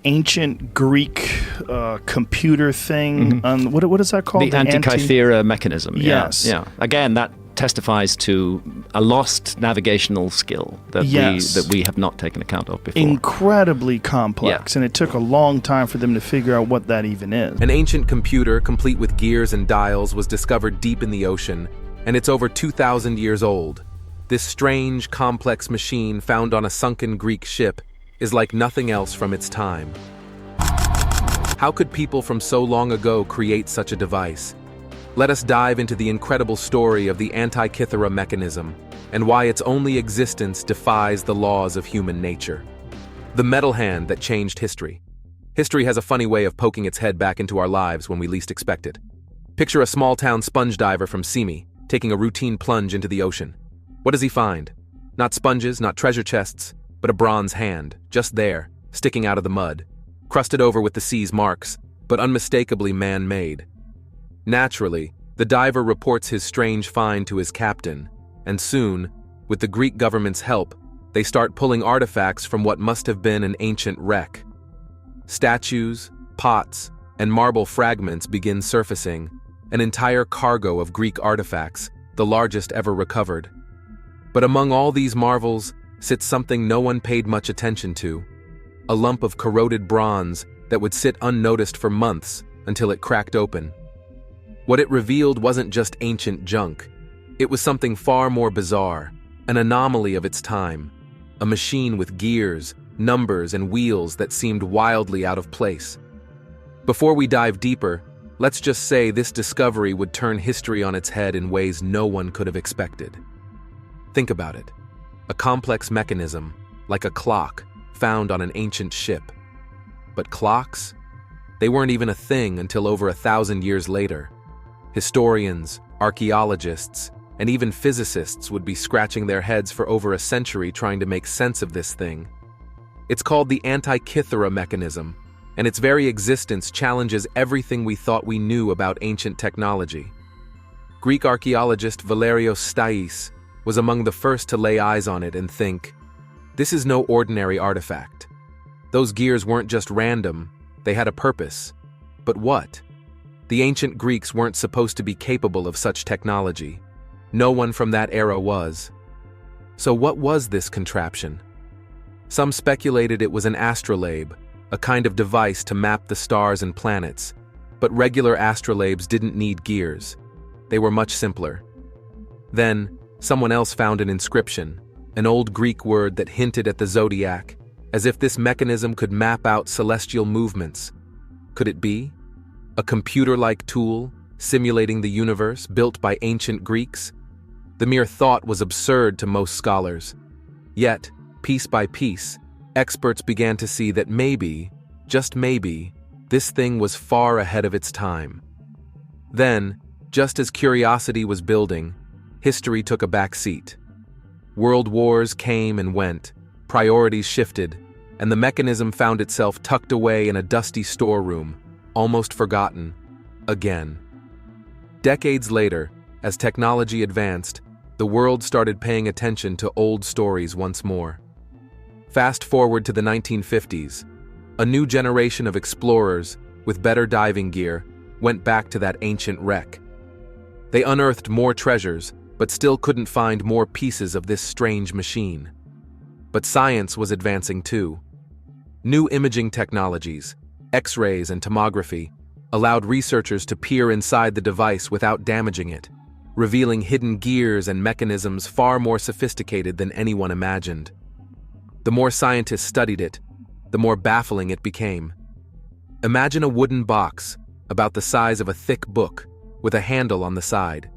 ancient Greek computer thing. What is that called? The Antikythera mechanism. Yes. Yeah. Again, that testifies to a lost navigational skill that we have not taken account of before. Incredibly complex, and it took a long time for them to figure out what that even is. An ancient computer, complete with gears and dials, was discovered deep in the ocean, and it's over 2,000 years old. This strange, complex machine found on a sunken Greek ship is like nothing else from its time. How could people from so long ago create such a device? Let us dive into the incredible story of the Antikythera mechanism and why its only existence defies the laws of human nature. The metal hand that changed history. History has a funny way of poking its head back into our lives when we least expect it. Picture a small-town sponge diver from Simi taking a routine plunge into the ocean. What does he find? Not sponges, not treasure chests, but a bronze hand, just there, sticking out of the mud, crusted over with the sea's marks, but unmistakably man-made. Naturally, the diver reports his strange find to his captain, and soon, with the Greek government's help, they start pulling artifacts from what must have been an ancient wreck. Statues, pots, and marble fragments begin surfacing, an entire cargo of Greek artifacts, the largest ever recovered. But among all these marvels sits something no one paid much attention to, a lump of corroded bronze that would sit unnoticed for months until it cracked open. What it revealed wasn't just ancient junk. It was something far more bizarre, an anomaly of its time, a machine with gears, numbers, and wheels that seemed wildly out of place. Before we dive deeper, let's just say this discovery would turn history on its head in ways no one could have expected. Think about it. A complex mechanism, like a clock, found on an ancient ship. But clocks? They weren't even a thing until over 1,000 years later. Historians, archaeologists, and even physicists would be scratching their heads for over a century trying to make sense of this thing. It's called the Antikythera mechanism, and its very existence challenges everything we thought we knew about ancient technology. Greek archaeologist Valerios Stais was among the first to lay eyes on it and think, this is no ordinary artifact. Those gears weren't just random, they had a purpose. But what? The ancient Greeks weren't supposed to be capable of such technology. No one from that era was. So what was this contraption? Some speculated it was an astrolabe, a kind of device to map the stars and planets. But regular astrolabes didn't need gears. They were much simpler. Then, someone else found an inscription, an old Greek word that hinted at the zodiac, as if this mechanism could map out celestial movements. Could it be? A computer-like tool, simulating the universe, built by ancient Greeks? The mere thought was absurd to most scholars. Yet, piece by piece, experts began to see that maybe, just maybe, this thing was far ahead of its time. Then, just as curiosity was building, history took a back seat. World wars came and went, priorities shifted, and the mechanism found itself tucked away in a dusty storeroom, almost forgotten, again. Decades later, as technology advanced, the world started paying attention to old stories once more. Fast forward to the 1950s, a new generation of explorers, with better diving gear, went back to that ancient wreck. They unearthed more treasures, but still couldn't find more pieces of this strange machine. But science was advancing too. New imaging technologies, X-rays and tomography, allowed researchers to peer inside the device without damaging it, revealing hidden gears and mechanisms far more sophisticated than anyone imagined. The more scientists studied it, the more baffling it became. Imagine a wooden box, about the size of a thick book, with a handle on the side.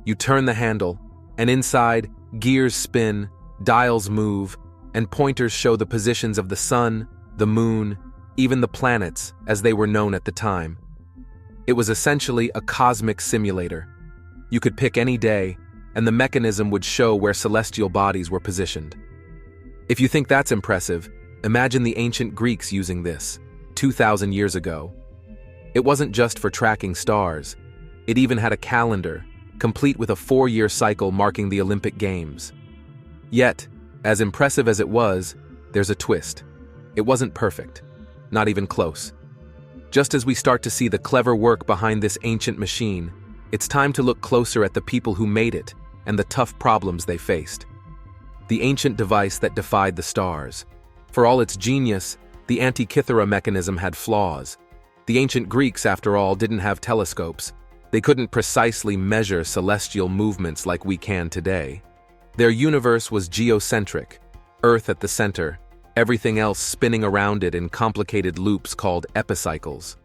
You turn the handle, and inside, gears spin, dials move, and pointers show the positions of the sun, the moon, even the planets, as they were known at the time. It was essentially a cosmic simulator. You could pick any day, and the mechanism would show where celestial bodies were positioned. If you think that's impressive, imagine the ancient Greeks using this, 2,000 years ago. It wasn't just for tracking stars. It even had a calendar, complete with a 4-year cycle marking the Olympic Games. Yet, as impressive as it was, there's a twist. It wasn't perfect. Not even close. Just as we start to see the clever work behind this ancient machine, it's time to look closer at the people who made it and the tough problems they faced. The ancient device that defied the stars. For all its genius, the Antikythera mechanism had flaws. The ancient Greeks, after all, didn't have telescopes. They couldn't precisely measure celestial movements like we can today. Their universe was geocentric, Earth at the center, everything else spinning around it in complicated loops called epicycles.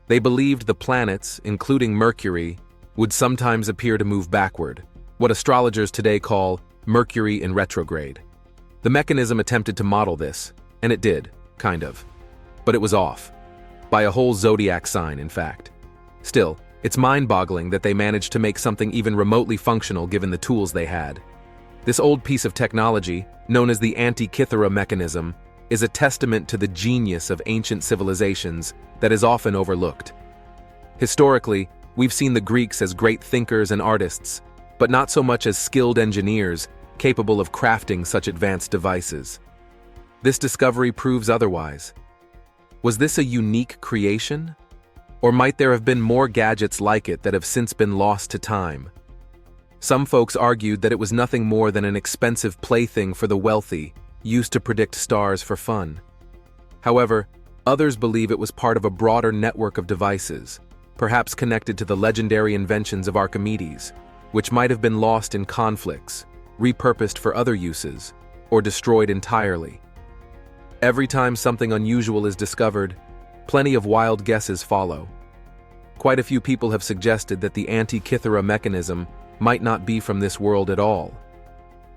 They believed the planets, including Mercury, would sometimes appear to move backward, what astrologers today call Mercury in retrograde. The mechanism attempted to model this, and it did, kind of. But it was off. By a whole zodiac sign, in fact. Still, it's mind-boggling that they managed to make something even remotely functional given the tools they had. This old piece of technology, known as the Antikythera mechanism, is a testament to the genius of ancient civilizations that is often overlooked. Historically, we've seen the Greeks as great thinkers and artists, but not so much as skilled engineers capable of crafting such advanced devices. This discovery proves otherwise. Was this a unique creation? Or might there have been more gadgets like it that have since been lost to time? Some folks argued that it was nothing more than an expensive plaything for the wealthy, used to predict stars for fun. However, others believe it was part of a broader network of devices, perhaps connected to the legendary inventions of Archimedes, which might have been lost in conflicts, repurposed for other uses, or destroyed entirely. Every time something unusual is discovered, plenty of wild guesses follow. Quite a few people have suggested that the Antikythera mechanism might not be from this world at all.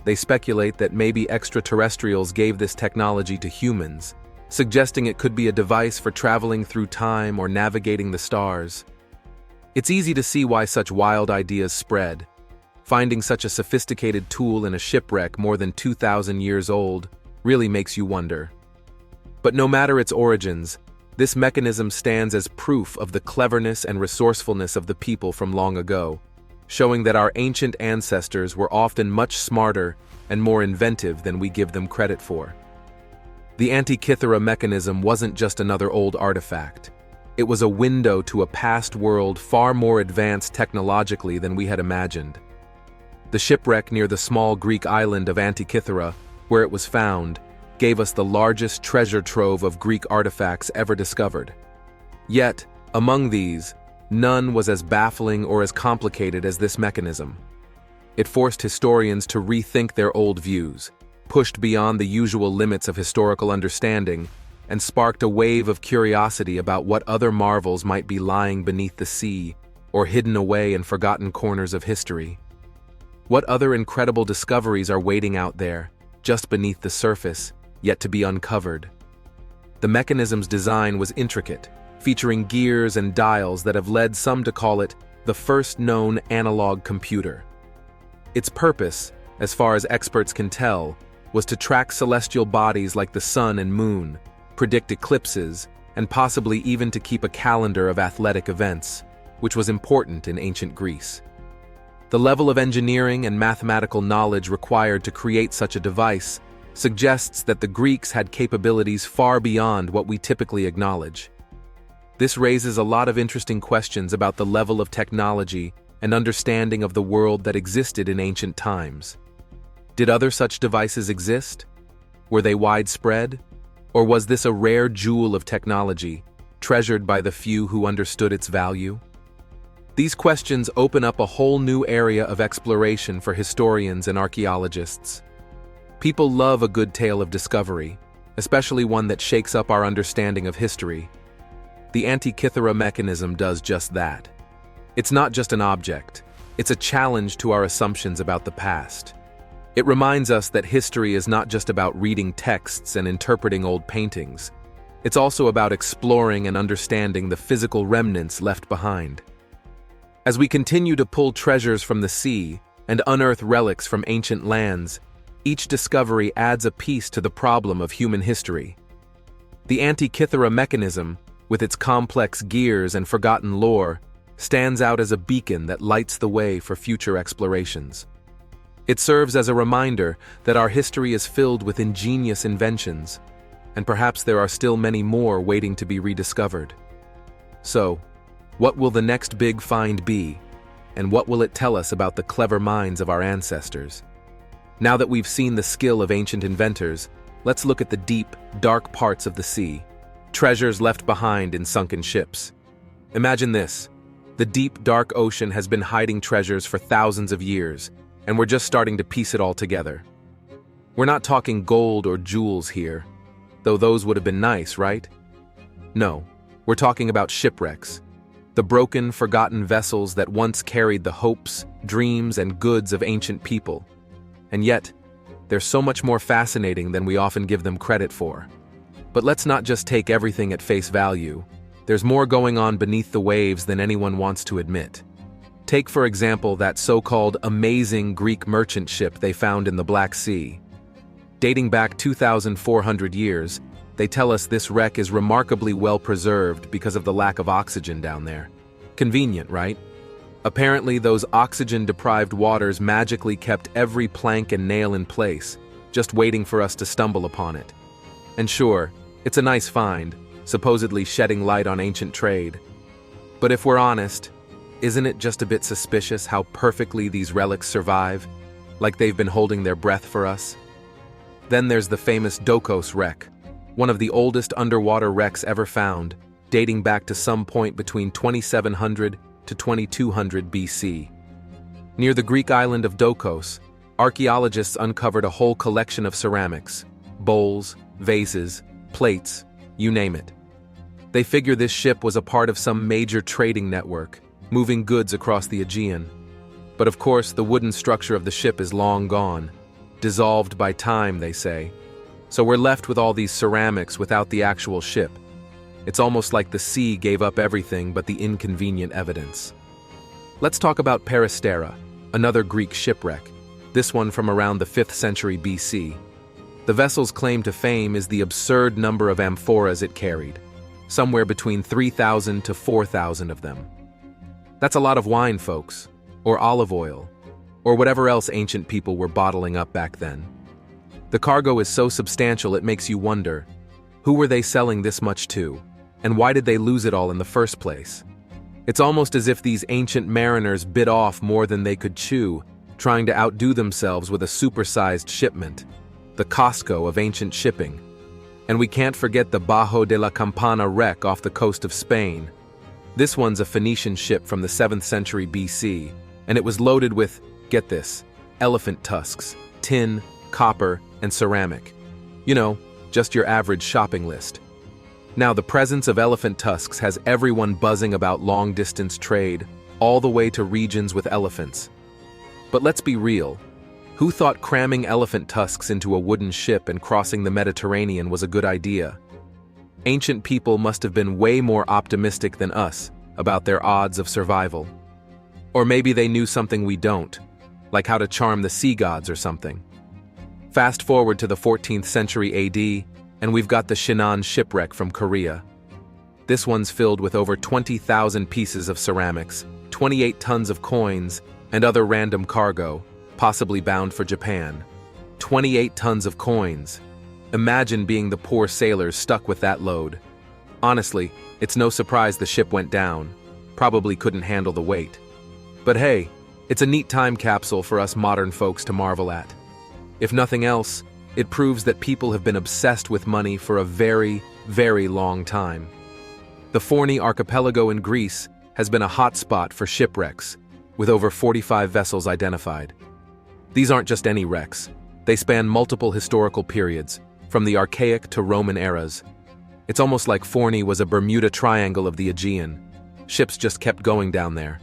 They speculate that maybe extraterrestrials gave this technology to humans, suggesting it could be a device for traveling through time or navigating the stars. It's easy to see why such wild ideas spread. Finding such a sophisticated tool in a shipwreck more than 2,000 years old really makes you wonder. But no matter its origins, this mechanism stands as proof of the cleverness and resourcefulness of the people from long ago, showing that our ancient ancestors were often much smarter and more inventive than we give them credit for. The Antikythera mechanism wasn't just another old artifact. It was a window to a past world far more advanced technologically than we had imagined. The shipwreck near the small Greek island of Antikythera, where it was found, gave us the largest treasure trove of Greek artifacts ever discovered. Yet, among these, none was as baffling or as complicated as this mechanism. It forced historians to rethink their old views, pushed beyond the usual limits of historical understanding, and sparked a wave of curiosity about what other marvels might be lying beneath the sea or hidden away in forgotten corners of history. What other incredible discoveries are waiting out there, just beneath the surface, yet to be uncovered? The mechanism's design was intricate, featuring gears and dials that have led some to call it the first known analog computer. Its purpose, as far as experts can tell, was to track celestial bodies like the sun and moon, predict eclipses, and possibly even to keep a calendar of athletic events, which was important in ancient Greece. The level of engineering and mathematical knowledge required to create such a device suggests that the Greeks had capabilities far beyond what we typically acknowledge. This raises a lot of interesting questions about the level of technology and understanding of the world that existed in ancient times. Did other such devices exist? Were they widespread? Or was this a rare jewel of technology, treasured by the few who understood its value? These questions open up a whole new area of exploration for historians and archaeologists. People love a good tale of discovery, especially one that shakes up our understanding of history. The Antikythera mechanism does just that. It's not just an object, it's a challenge to our assumptions about the past. It reminds us that history is not just about reading texts and interpreting old paintings. It's also about exploring and understanding the physical remnants left behind. As we continue to pull treasures from the sea and unearth relics from ancient lands, each discovery adds a piece to the problem of human history. The Antikythera mechanism, with its complex gears and forgotten lore, stands out as a beacon that lights the way for future explorations. It serves as a reminder that our history is filled with ingenious inventions, and perhaps there are still many more waiting to be rediscovered. So, what will the next big find be, and what will it tell us about the clever minds of our ancestors? Now that we've seen the skill of ancient inventors, let's look at the deep, dark parts of the sea, treasures left behind in sunken ships. Imagine this. The deep, dark ocean has been hiding treasures for thousands of years, and we're just starting to piece it all together. We're not talking gold or jewels here, though those would have been nice, right? No, we're talking about shipwrecks. The broken, forgotten vessels that once carried the hopes, dreams, and goods of ancient people. And yet, they're so much more fascinating than we often give them credit for. But let's not just take everything at face value. There's more going on beneath the waves than anyone wants to admit. Take, for example, that so-called amazing Greek merchant ship they found in the Black Sea. Dating back 2,400 years, they tell us this wreck is remarkably well preserved because of the lack of oxygen down there. Convenient, right? Apparently, those oxygen-deprived waters magically kept every plank and nail in place, just waiting for us to stumble upon it. And sure, it's a nice find, supposedly shedding light on ancient trade. But if we're honest, isn't it just a bit suspicious how perfectly these relics survive, like they've been holding their breath for us? Then there's the famous Dokos wreck, one of the oldest underwater wrecks ever found, dating back to some point between 2700 to 2200 BC. Near the Greek island of Dokos, archaeologists uncovered a whole collection of ceramics, bowls, vases, plates, you name it. They figure this ship was a part of some major trading network, moving goods across the Aegean. But of course, the wooden structure of the ship is long gone, dissolved by time, they say. So we're left with all these ceramics without the actual ship. It's almost like the sea gave up everything but the inconvenient evidence. Let's talk about Peristera, another Greek shipwreck, this one from around the 5th century BC. The vessel's claim to fame is the absurd number of amphoras it carried, somewhere between 3,000 to 4,000 of them. That's a lot of wine, folks, or olive oil, or whatever else ancient people were bottling up back then. The cargo is so substantial it makes you wonder, who were they selling this much to, and why did they lose it all in the first place? It's almost as if these ancient mariners bit off more than they could chew, trying to outdo themselves with a supersized shipment, the Costco of ancient shipping. And we can't forget the Bajo de la Campana wreck off the coast of Spain. This one's a Phoenician ship from the 7th century BC, and it was loaded with, get this, elephant tusks, tin, copper, and ceramic. You know, just your average shopping list. Now, the presence of elephant tusks has everyone buzzing about long-distance trade, all the way to regions with elephants. But let's be real. Who thought cramming elephant tusks into a wooden ship and crossing the Mediterranean was a good idea? Ancient people must have been way more optimistic than us about their odds of survival. Or maybe they knew something we don't, like how to charm the sea gods or something. Fast forward to the 14th century AD, and we've got the Shinan shipwreck from Korea. This one's filled with over 20,000 pieces of ceramics, 28 tons of coins, and other random cargo, possibly bound for Japan. 28 tons of coins. Imagine being the poor sailors stuck with that load. Honestly, it's no surprise the ship went down. Probably couldn't handle the weight. But hey, it's a neat time capsule for us modern folks to marvel at. If nothing else, it proves that people have been obsessed with money for a very, very long time. The Forni archipelago in Greece has been a hotspot for shipwrecks, with over 45 vessels identified. These aren't just any wrecks. They span multiple historical periods, from the Archaic to Roman eras. It's almost like Forni was a Bermuda Triangle of the Aegean. Ships just kept going down there.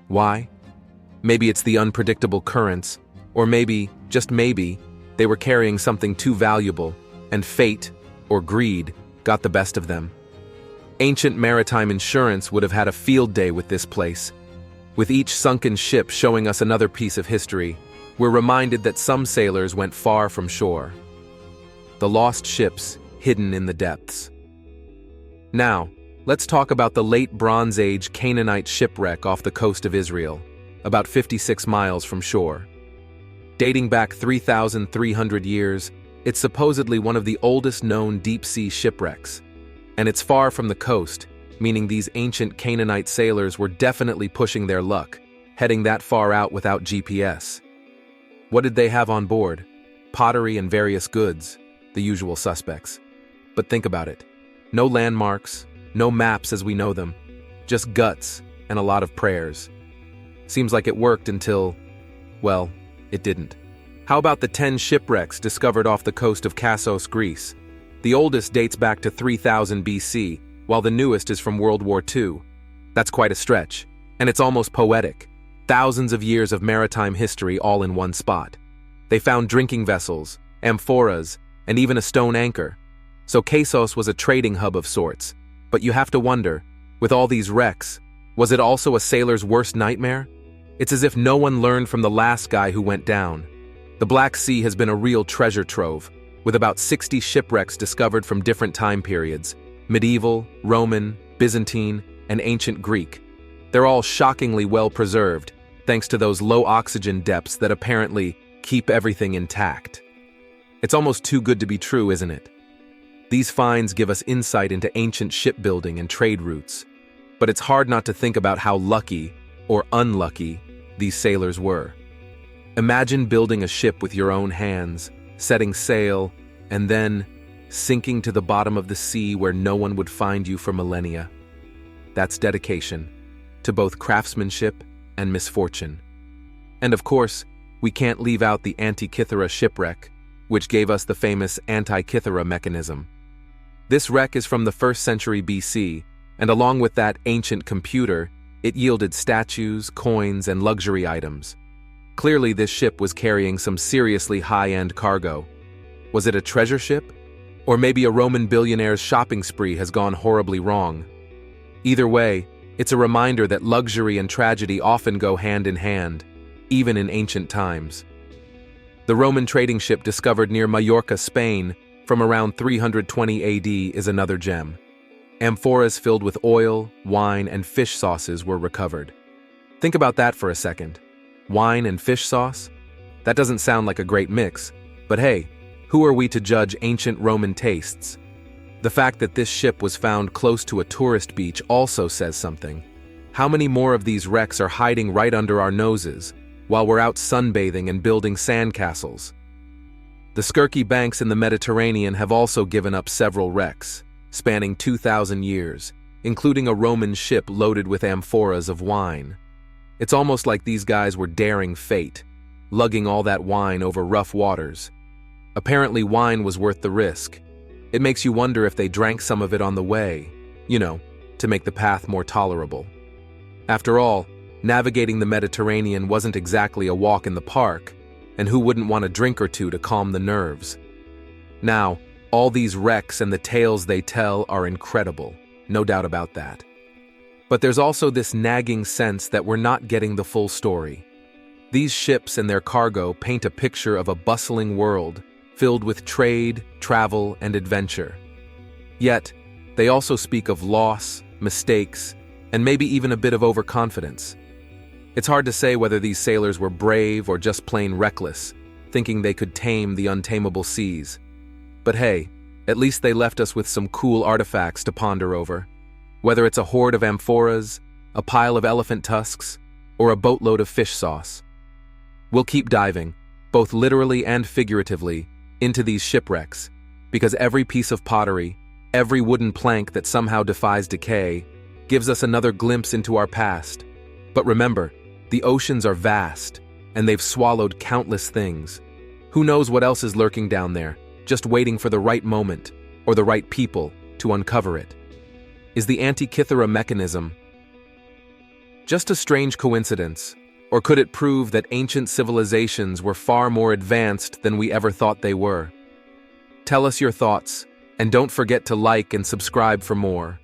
Why? Maybe it's the unpredictable currents, or maybe, just maybe, they were carrying something too valuable, and fate, or greed, got the best of them. Ancient maritime insurance would have had a field day with this place. With each sunken ship showing us another piece of history, we're reminded that some sailors went far from shore. The lost ships hidden in the depths. Now, let's talk about the late Bronze Age Canaanite shipwreck off the coast of Israel, about 56 miles from shore. Dating back 3,300 years, It's supposedly one of the oldest known deep-sea shipwrecks. And it's far from the coast, meaning these ancient Canaanite sailors were definitely pushing their luck, heading that far out without GPS. What did they have on board? Pottery and various goods, the usual suspects. But think about it. No landmarks, no maps as we know them, just guts and a lot of prayers. Seems like it worked until, well, it didn't. How about the 10 shipwrecks discovered off the coast of Kassos, Greece? The oldest dates back to 3000 BC, while the newest is from World War II. That's quite a stretch, and it's almost poetic. Thousands of years of maritime history all in one spot. They found drinking vessels, amphoras, and even a stone anchor. So Kassos was a trading hub of sorts. But you have to wonder, with all these wrecks, was it also a sailor's worst nightmare? It's as if no one learned from the last guy who went down. The Black Sea has been a real treasure trove, with about 60 shipwrecks discovered from different time periods: medieval, Roman, Byzantine, and ancient Greek. They're all shockingly well preserved, thanks to those low oxygen depths that apparently keep everything intact. It's almost too good to be true, isn't it? These finds give us insight into ancient shipbuilding and trade routes, but it's hard not to think about how lucky, or unlucky, these sailors were. Imagine building a ship with your own hands, setting sail, and then sinking to the bottom of the sea where no one would find you for millennia. That's dedication to both craftsmanship and misfortune. And of course, we can't leave out the Antikythera shipwreck, which gave us the famous Antikythera mechanism. This wreck is from the 1st century BC, and along with that ancient computer, it yielded statues, coins, and luxury items. Clearly, this ship was carrying some seriously high-end cargo. Was it a treasure ship? Or maybe a Roman billionaire's shopping spree has gone horribly wrong? Either way, it's a reminder that luxury and tragedy often go hand in hand, even in ancient times. The Roman trading ship discovered near Majorca, Spain, from around 320 AD is another gem. Amphoras filled with oil, wine, and fish sauces were recovered. Think about that for a second. Wine and fish sauce? That doesn't sound like a great mix, but hey, who are we to judge ancient Roman tastes? The fact that this ship was found close to a tourist beach also says something. How many more of these wrecks are hiding right under our noses, while we're out sunbathing and building sandcastles? The Skirky banks in the Mediterranean have also given up several wrecks, spanning 2,000 years, including a Roman ship loaded with amphoras of wine. It's almost like these guys were daring fate, lugging all that wine over rough waters. Apparently, wine was worth the risk. It makes you wonder if they drank some of it on the way, to make the path more tolerable. After all, navigating the Mediterranean wasn't exactly a walk in the park, and who wouldn't want a drink or two to calm the nerves? Now, all these wrecks and the tales they tell are incredible, no doubt about that. But there's also this nagging sense that we're not getting the full story. These ships and their cargo paint a picture of a bustling world filled with trade, travel, and adventure. Yet, they also speak of loss, mistakes, and maybe even a bit of overconfidence. It's hard to say whether these sailors were brave or just plain reckless, thinking they could tame the untamable seas. But hey, at least they left us with some cool artifacts to ponder over. Whether it's a hoard of amphoras, a pile of elephant tusks, or a boatload of fish sauce. We'll keep diving, both literally and figuratively, into these shipwrecks, because every piece of pottery, every wooden plank that somehow defies decay, gives us another glimpse into our past. But remember, the oceans are vast, and they've swallowed countless things. Who knows what else is lurking down there, just waiting for the right moment, or the right people, to uncover it. Is the Antikythera mechanism just a strange coincidence, or could it prove that ancient civilizations were far more advanced than we ever thought they were? Tell us your thoughts, and don't forget to like and subscribe for more.